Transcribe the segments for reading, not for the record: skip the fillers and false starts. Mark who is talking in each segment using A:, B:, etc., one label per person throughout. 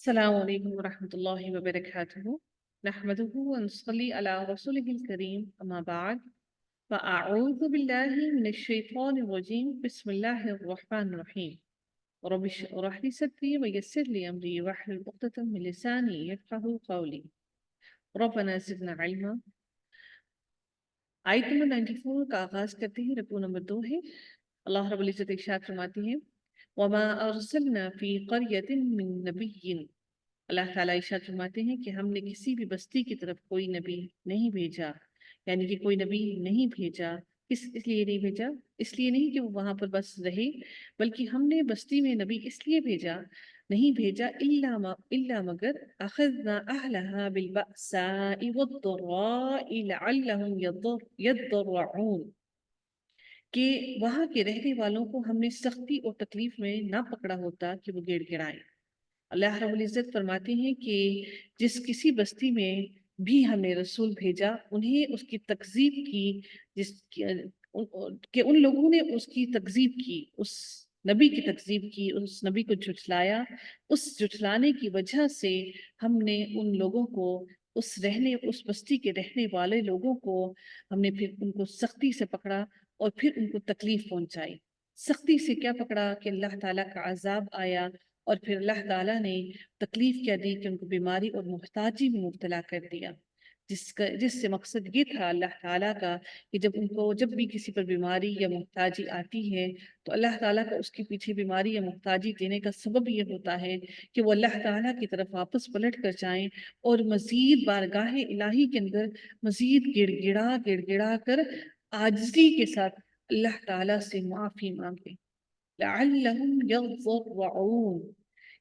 A: السلام عليكم ورحمة الله وبركاته. نحمده ونصلي على رسوله الكريم، أما بعد، فأعوذ بالله من الشيطان الرجيم. بسم الله الرحمن الرحيم. رب اشرح لي صدري ويسر لي أمري واحلل عقدة من لساني يفقهوا قولي. ربنا زدنا علما. आयत नंबर 94 का आगाज करते हैं। रकू नंबर 2 है। अल्लाह रब्बुल इज्जत इरशाद फरमाते हैं, वमा अरसलना फी क़रयतिन मिन नबिय्यिन। अल्लाह ताला इरशाद फरमाते हैं कि हमने किसी भी बस्ती की तरफ कोई नबी नहीं भेजा, यानी कि कोई नबी नहीं भेजा। इसलिए नहीं भेजा, इसलिए नहीं कि वो वहां पर बस रहे, बल्कि हमने बस्ती में नबी इसलिए भेजा, नहीं भेजा इल्ला मगर अखज़ना अहलहा बिलबअसाइ वद्दर्राइ लअल्लहुम यद्दर्रऊन, कि वहां के रहने वालों को हमने सख्ती और तकलीफ में ना पकड़ा होता कि वो गिड़गिड़ाएं। अल्लाह रब्बुल इज़्ज़त फरमाते हैं कि जिस किसी बस्ती में भी हमने रसूल भेजा, उन्हें उसकी तकज़ीब की, जिस कि उन लोगों ने उसकी तकज़ीब की, उस नबी की तकज़ीब की, उस नबी को झुठलाया। उस झुठलाने की वजह से हमने उन लोगों को, उस बस्ती के रहने वाले लोगों को हमने फिर उनको सख्ती से पकड़ा और फिर उनको तकलीफ पहुंचाई। सख्ती से क्या पकड़ा कि अल्लाह ताला का अजाब आया, और फिर अल्लाह ताला ने तकलीफ क्या दी कि उनको बीमारी और मुहताजी में मुब्तला कर दिया। जिससे मकसद ये था अल्लाह ताला का कि जब भी किसी पर बीमारी या मुहताजी आती है, तो अल्लाह ताला का उसके पीछे बीमारी या मुहताजी देने का सबब ये होता है कि वो अल्लाह ताला की तरफ वापस पलट कर जाएं और मजीद बारगाह इलाही के अंदर मजीद गिड़गिड़ा गिड़गिड़ा कर आजिज़ी के साथ अल्लाह ताला से माफ़ी मांगे। लअल्लहुम यज़्ज़रऊन,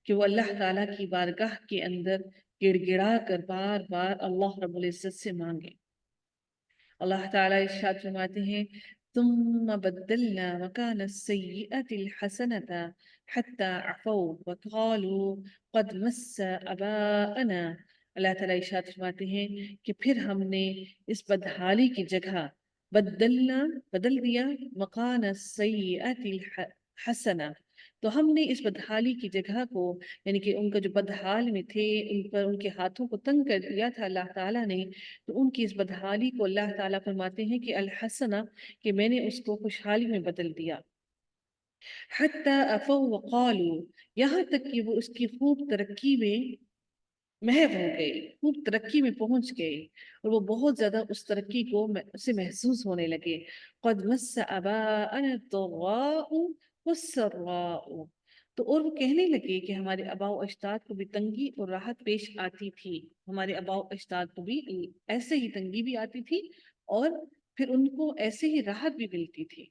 A: कि वो अल्लाह ताला की बारगाह के अंदर गिड़गिड़ा कर बार बार अल्लाह रब्बुल इज़्ज़त से मांगे। अल्लाह ताला इरशाद फरमाते हैं, तुम्मा बद्दलना मकान सय्यिअतिल हसनता हत्ता अफौ वक़ालू क़द मस्स अबाअना। अल्लाह ताला इरशाद फरमाते हैं कि फिर हमने इस बदहाली की जगह बदलना, बदल दिया, मकान सय्यिअतिल हसना, तो हमने इस बदहाली की जगह को, यानी कि उनका जो बदहाल में थे, उन पर उनके हाथों को तंग कर दिया था अल्लाह ताला ने, तो उनकी इस बदहाली को अल्लाह ताला फरमाते हैं कि अल हसना, कि मैंने उसको खुशहाली में बदल दिया। हत्ता अफौ वक़ालू, यहाँ तक कि वो उसकी खूब तरक्की में महव हो गए, खूब तरक्की में पहुंच गए, और वो बहुत ज्यादा उस तरक्की को से महसूस होने लगे। क़द मस्स अबाअना द्दर्राउ वस्सर्राउ, तो और वो कहने लगे कि हमारे आबाओ अजदाद को भी तंगी और राहत पेश आती थी, हमारे आबाओ अजदाद को भी ऐसे ही तंगी भी आती थी, और फिर उनको ऐसे ही राहत भी मिलती थी।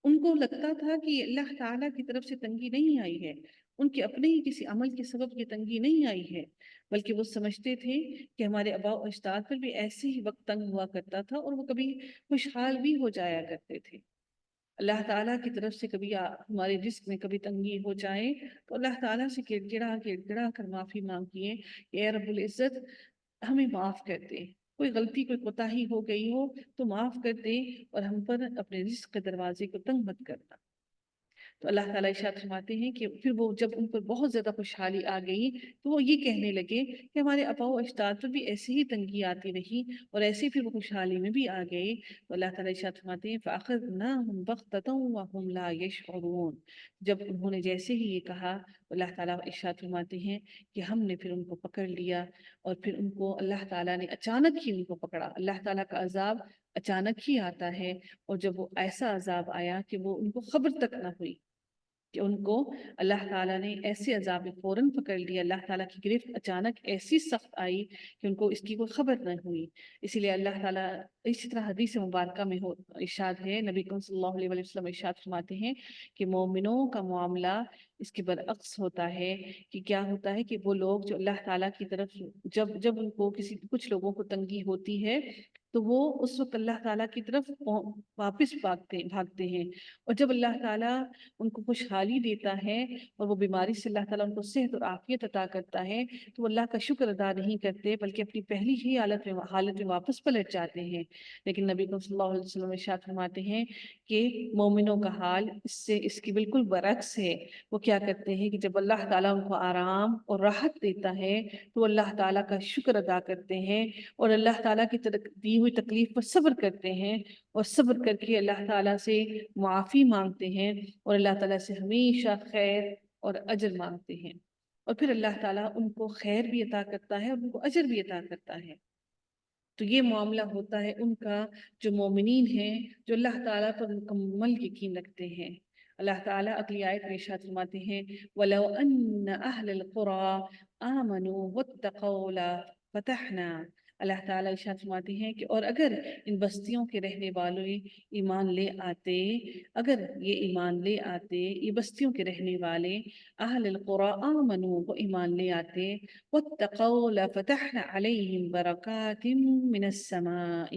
A: उनको लगता था कि अल्लाह ताला की तरफ से तंगी नहीं आई है, उनके अपने ही किसी अमल के सबब ये तंगी नहीं आई है, बल्कि वो समझते थे कि हमारे आबा और अजदाद पर भी ऐसे ही वक्त तंग हुआ करता था, और वो कभी खुशहाल भी हो जाया करते थे। अल्लाह ताला की तरफ से कभी हमारे रिस्क में कभी तंगी हो जाए, तो अल्लाह ताला से गिड़गिड़ा गिड़गिड़ा कर माफ़ी मांगिए कि ए रब्बुल इज़्ज़त, हमें माफ़ कर दे, कोई गलती कोई कोताही हो गई हो तो माफ़ कर दे, और हम पर अपने रिस्क के दरवाजे को तंग मत करना। तो अल्लाह ताला इरशाद फरमाते हैं कि फिर वो जब उन पर बहुत ज़्यादा खुशहाली आ गई, तो वो ये कहने लगे कि हमारे आबाओ अजदाद पर भी ऐसे ही तंगी आती रही, और ऐसे फिर वो खुशहाली में भी आ गए। तो अल्लाह ताला इरशाद फरमाते हैं, फ़अख़ज़नाहुम बग़ततन वहुम ला यशऊरून, जब उन्होंने जैसे ही ये कहा, तो अल्लाह ताला इरशाद फरमाते हैं कि हमने फिर उनको पकड़ लिया, और फिर उनको अल्लाह ताला ने अचानक ही उनको पकड़ा। अल्लाह ताला का अज़ाब अचानक ही आता है, और जब वो ऐसा अज़ाब आया कि वो उनको खबर तक ना हुई, कि उनको अल्लाह ताला ने ऐसे अज़ाब में फ़ौरन पकड़ लिया, अल्लाह ताला की गिरफ्त अचानक ऐसी सख्त आई कि उनको इसकी कोई खबर न हुई। इसीलिए अल्लाह ताला इसी तरह हदीस मुबारक में हो इरशाद है, नबी करीम सल्लल्लाहु अलैहि वसल्लम इरशाद फरमाते हैं कि मोमिनों का मामला इसके बरअक्स होता है। कि क्या होता है कि वो लोग जो अल्लाह ताला की तरफ, जब जब उनको कुछ लोगों को तंगी होती है, تو وہ اس وقت اللہ تعالیٰ کی طرف واپس بھاگتے ہیں، اور جب اللہ تعالیٰ ان کو خوشحالی دیتا ہے اور وہ بیماری سے اللہ تعالیٰ ان کو صحت اور عافیت عطا کرتا ہے تو وہ اللہ کا شکر ادا نہیں کرتے بلکہ اپنی پہلی ہی حالت میں واپس پلٹ جاتے ہیں۔ لیکن نبی صلی اللہ علیہ وسلم ارشاد فرماتے ہیں کہ مومنوں کا حال اس کی بالکل برعکس ہے۔ وہ کیا کرتے ہیں کہ جب اللہ تعالیٰ ان کو آرام اور راحت دیتا ہے تو اللہ تعالیٰ کا شکر ادا کرتے ہیں اور اللہ تعالیٰ کی دی ہوئی تکلیف پر صبر کرتے ہیں، اور صبر کر کے اللہ تعالیٰ سے معافی مانگتے ہیں اور اللہ تعالیٰ سے ہمیشہ خیر اور اجر مانگتے ہیں، اور پھر اللہ تعالیٰ ان کو خیر بھی عطا کرتا ہے اور ان کو اجر بھی عطا کرتا ہے۔ تو یہ معاملہ ہوتا ہے ان کا جو مومنین ہیں، جو اللہ تعالیٰ پر مکمل یقین رکھتے ہیں۔ اللہ تعالیٰ اگلی آیت میں ارشاد فرماتے ہیں وَلَوْ أَنَّ أَهْلَ الْقُرَىٰ آمَنُوا وَاتَّقَوْا لَفَتَحْنَا، اللہ تعالیٰ ارشاد فرماتے ہیں کہ اور اگر ان بستیوں کے رہنے والوں ایمان لے آتے، اگر یہ ایمان لے آتے، یہ بستیوں کے رہنے والے اہل القرى آمنوا، وہ ایمان لے آتے، واتقوا لفتحنا علیہم برکات من السماء،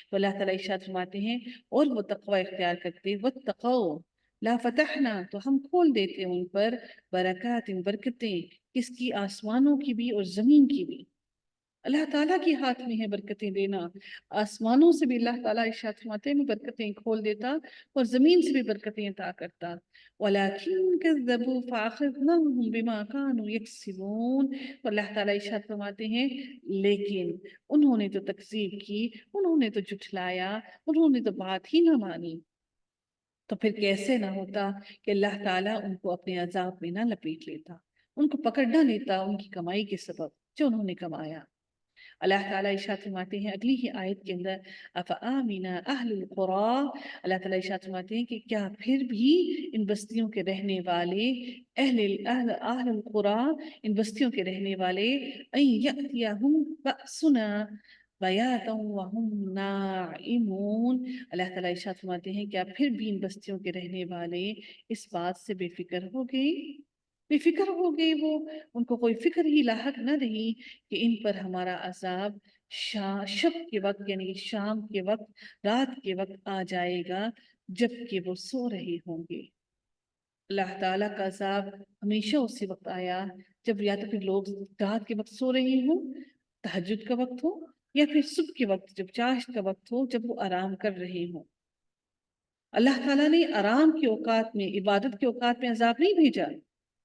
A: تو اللہ تعالیٰ ارشاد فرماتے ہیں اور وہ تقوی اختیار کرتے، واتقوا لا فتحنا، تو ہم کھول دیتے ان پر برکات، برکتیں، کس کی؟ آسمانوں کی بھی اور زمین کی بھی۔ اللہ تعالیٰ کے ہاتھ میں ہے برکتیں دینا، آسمانوں سے بھی اللہ تعالیٰ ارشاد فرماتے ہیں میں برکتیں کھول دیتا اور زمین سے بھی برکتیں عطا کرتا۔ وَلَكِنْ كَذَّبُوا فَأَخَذْنَاهُمْ بِمَا كَانُوا يَكْسِبُونَ، تو اللہ تعالیٰ ارشاد فرماتے ہیں لیکن انہوں نے تو تکذیب کی، انہوں نے تو جھٹلایا، انہوں نے تو بات ہی نہ مانی، تو پھر کیسے نہ ہوتا کہ اللہ تعالیٰ ان کو اپنے عذاب میں نہ لپیٹ لیتا، ان کو پکڑ نہ لیتا ان کی کمائی کے سبب جو انہوں نے کمایا۔ اللہ تعالیٰ ارشاد فرماتے ہیں اگلی ہی آیت کے اندر افآمن اہل القرى، اللہ تعالیٰ ارشاد فرماتے ہیں کہ کیا پھر بھی ان بستیوں کے رہنے والے اہل القرى، ان بستیوں کے رہنے والے ان یأتیہم بأسنا بیاتا وہم نائمون، اللہ تعالیٰ ارشاد فرماتے ہیں کیا پھر بھی ان بستیوں کے رہنے والے اس بات سے بے فکر ہو گئے، بے فکر ہو گئے، وہ ان کو کوئی فکر ہی لاحق نہ رہی کہ ان پر ہمارا عذاب شب کے وقت یعنی شام کے وقت، رات کے وقت آ جائے گا جب کہ وہ سو رہے ہوں گے۔ اللہ تعالیٰ کا عذاب ہمیشہ اسی وقت آیا جب یا تو پھر لوگ رات کے وقت سو رہے ہوں، تہجد کا وقت ہو، یا پھر صبح کے وقت جب چاشت کا وقت ہو، جب وہ آرام کر رہے ہوں۔ اللہ تعالیٰ نے آرام کے اوقات میں، عبادت کے اوقات میں عذاب نہیں بھیجا،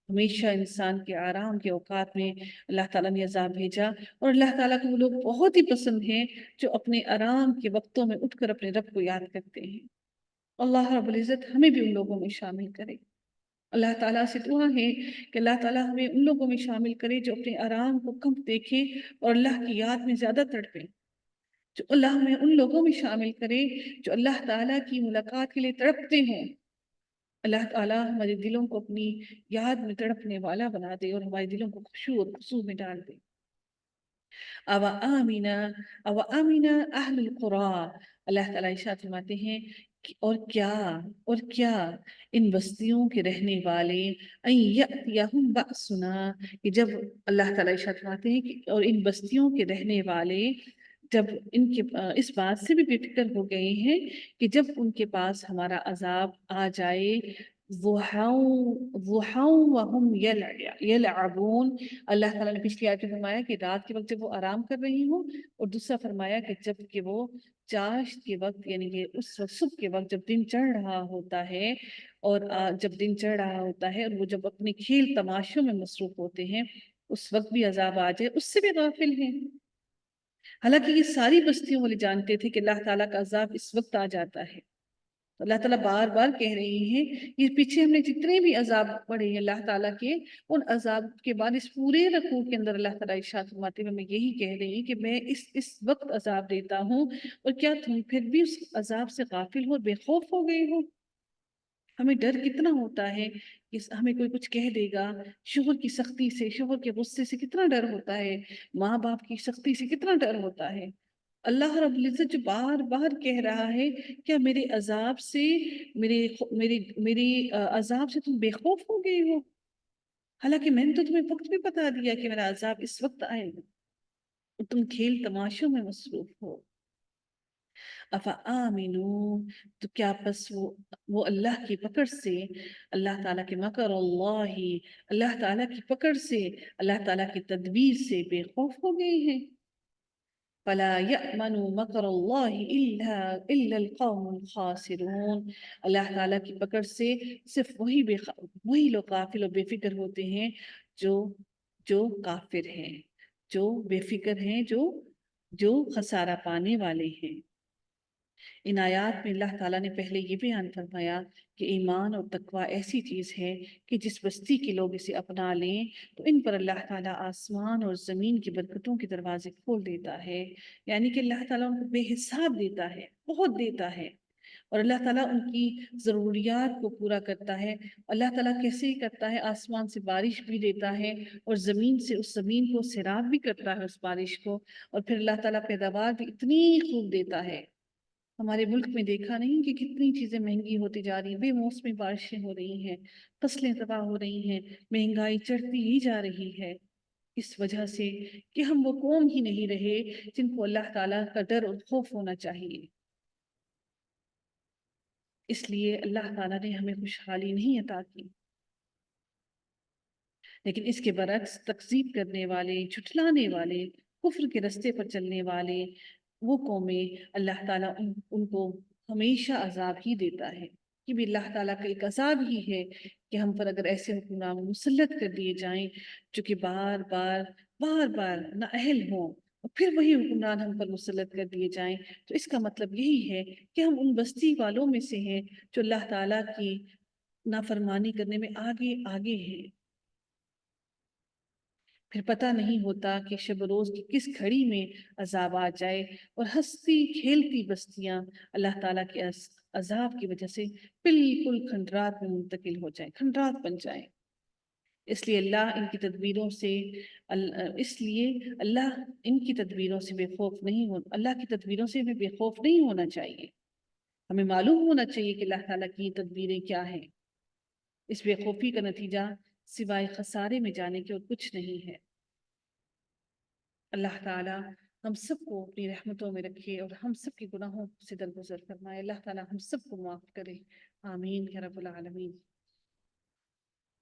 A: ہمیشہ انسان کے آرام کے اوقات میں اللہ تعالیٰ نے عذاب بھیجا، اور اللہ تعالیٰ کو وہ لوگ بہت ہی پسند ہیں جو اپنے آرام کے وقتوں میں اٹھ کر اپنے رب کو یاد کرتے ہیں۔ اللہ رب العزت ہمیں بھی ان لوگوں میں شامل کرے۔ اللہ تعالیٰ سے دعا ہے کہ اللہ تعالیٰ ہمیں ان لوگوں میں شامل کرے جو اپنے آرام کو کم دیکھیں اور اللہ کی یاد میں زیادہ تڑپیں، جو اللہ ہمیں ان لوگوں میں شامل کرے جو اللہ تعالیٰ کی ملاقات کے لیے تڑپتے ہیں۔ اللہ تعالیٰ ہمارے دلوں کو اپنی یاد میں تڑپنے والا بنا دے اور ہمارے دلوں کو خشوع اور خضوع میں ڈال دے۔ او آمین اہل القرى، اللہ تعالیٰ ارشاد فرماتے ہیں اور کیا ان بستیوں کے رہنے والے ان یأتیہم بأسنا، کہ جب اللہ تعالیٰ ارشاد فرماتے ہیں کہ اور ان بستیوں کے رہنے والے جب ان کے اس بات سے بھی بے فکر ہو گئے ہیں کہ جب ان کے پاس ہمارا عذاب آ جائے ضحا وہم یلعبون، اللہ تعالیٰ نے پچھلی آیت میں فرمایا کہ رات کے وقت جب وہ آرام کر رہی ہوں، اور دوسرا فرمایا کہ جب کہ وہ چاشت کے وقت یعنی کہ اس وقت صبح کے وقت جب دن چڑھ رہا ہوتا ہے، اور جب دن چڑھ رہا ہوتا ہے اور وہ جب اپنے کھیل تماشوں میں مصروف ہوتے ہیں اس وقت بھی عذاب آ جائے اس سے بھی غافل ہیں۔ حالانکہ یہ ساری بستیوں والے جانتے تھے کہ اللہ تعالیٰ کا عذاب اس وقت آ جاتا ہے، تو اللہ تعالیٰ بار بار کہہ رہے ہیں یہ پیچھے ہم نے جتنے بھی عذاب پڑھے ہیں اللہ تعالیٰ کے، ان عذاب کے بعد اس پورے رکوع کے اندر اللہ تعالیٰ ارشاد فرماتے ہیں میں یہی کہہ رہی ہوں کہ میں اس وقت عذاب دیتا ہوں، اور کیا تم پھر بھی اس عذاب سے غافل ہو، بے خوف ہو گئے ہو؟ ہمیں ڈر کتنا ہوتا ہے کہ ہمیں کوئی کچھ کہہ دے گا، شوہر کی سختی سے، شوہر کے غصے سے کتنا ڈر ہوتا ہے، ماں باپ کی سختی سے کتنا ڈر ہوتا ہے۔ اللہ رب العزت جو بار بار کہہ رہا ہے کیا میرے عذاب سے میری عذاب سے تم بے خوف ہو گئے ہو، حالانکہ میں نے تو تمہیں وقت بھی بتا دیا کہ میرا عذاب اس وقت آئے گا اور تم کھیل تماشوں میں مصروف ہو۔ अफ़आमिनू, तो क्या बस वो अल्लाह की पकड़ से, अल्लाह ताला के मकर अल्लाही, अल्लाह ताला की पकड़ से, अल्लाह ताला की तदबीर से बेखौफ हो गए हैं। फला यअमनु मकर अल्लाह इल्लल कौमुल खासिरून, अल्लाह ताला की पकड़ से सिर्फ वही लोग गाफिल और बेफिक्र होते हैं जो जो काफिर हैं, जो बेफिक्र हैं, जो खसारा पाने वाले हैं। इन आयात में अल्लाह ताला ने पहले ये बयान फरमाया कि ईमान और तकवा ऐसी चीज़ है कि जिस बस्ती के लोग इसे अपना लें तो इन पर अल्लाह ताला आसमान और ज़मीन की बरकतों के दरवाजे खोल देता है। यानी कि अल्लाह ताला उनको बेहिसाब देता है, बहुत देता है, और अल्लाह ताला उनकी ज़रूरियात को पूरा करता है। अल्लाह ताला कैसे ही करता है, आसमान से बारिश भी देता है और ज़मीन से उस ज़मीन को सैराब भी करता है उस बारिश को, और फिर अल्लाह ताला पैदावार भी इतनी खूब देता है। हमारे मुल्क में देखा नहीं कि कितनी चीज़ें महंगी होती जा रही हैं, बेमौसमी बारिशें हो रही हैं, फसलें तबाह हो रही हैं, महंगाई चढ़ती ही जा रही है, इस वजह से कि हम वो कौम ही नहीं रहे जिनको अल्लाह ताला का डर और खौफ होना चाहिए। इसलिए अल्लाह ताला ने हमें खुशहाली नहीं अता की, लेकिन इसके बरक्स तकज़ीब करने वाले, झुठलाने वाले, कुफ्र के रास्ते पर चलने वाले, वो कौमें अल्लाह ताला उनको हमेशा अजाब ही देता है। कि भी अल्लाह ताला का एक अजाब ही है कि हम पर अगर ऐसे हुक्मरान मुसल्लत कर दिए जाएं जो कि बार बार नाअहल हों, और फिर वही हुक्मरान हम पर मुसल्लत कर दिए जाएं, तो इसका मतलब यही है कि हम उन बस्ती वालों में से हैं जो अल्लाह ताला की नाफरमानी करने में आगे आगे हैं। फिर पता नहीं होता कि शब रोज़ की किस घड़ी में अजाब आ जाए और हंसती खेलती बस्तियां अल्लाह ताला के अजाब की वजह से बिल्कुल खंडरात में मुंतकिल हो जाए, खंडरात बन जाए। इसलिए अल्लाह इनकी तदबीरों से इसलिए अल्लाह इनकी तदबीरों से बेखौफ नहीं हो अल्लाह की तदबीरों से हमें बेखौफ नहीं होना चाहिए। हमें मालूम होना चाहिए कि अल्लाह ताला की तदबीरें क्या हैं। इस बेखौफी का नतीजा सिवाय खसारे में जाने के और कुछ नहीं है। अल्लाह ताला हम सबको अपनी रहमतों में रखे और हम सब के गुनाहों से दरगुजर फरमाए। अल्लाह ताला हम सबको माफ़ करे। आमीन या रब्बुल आलमीन।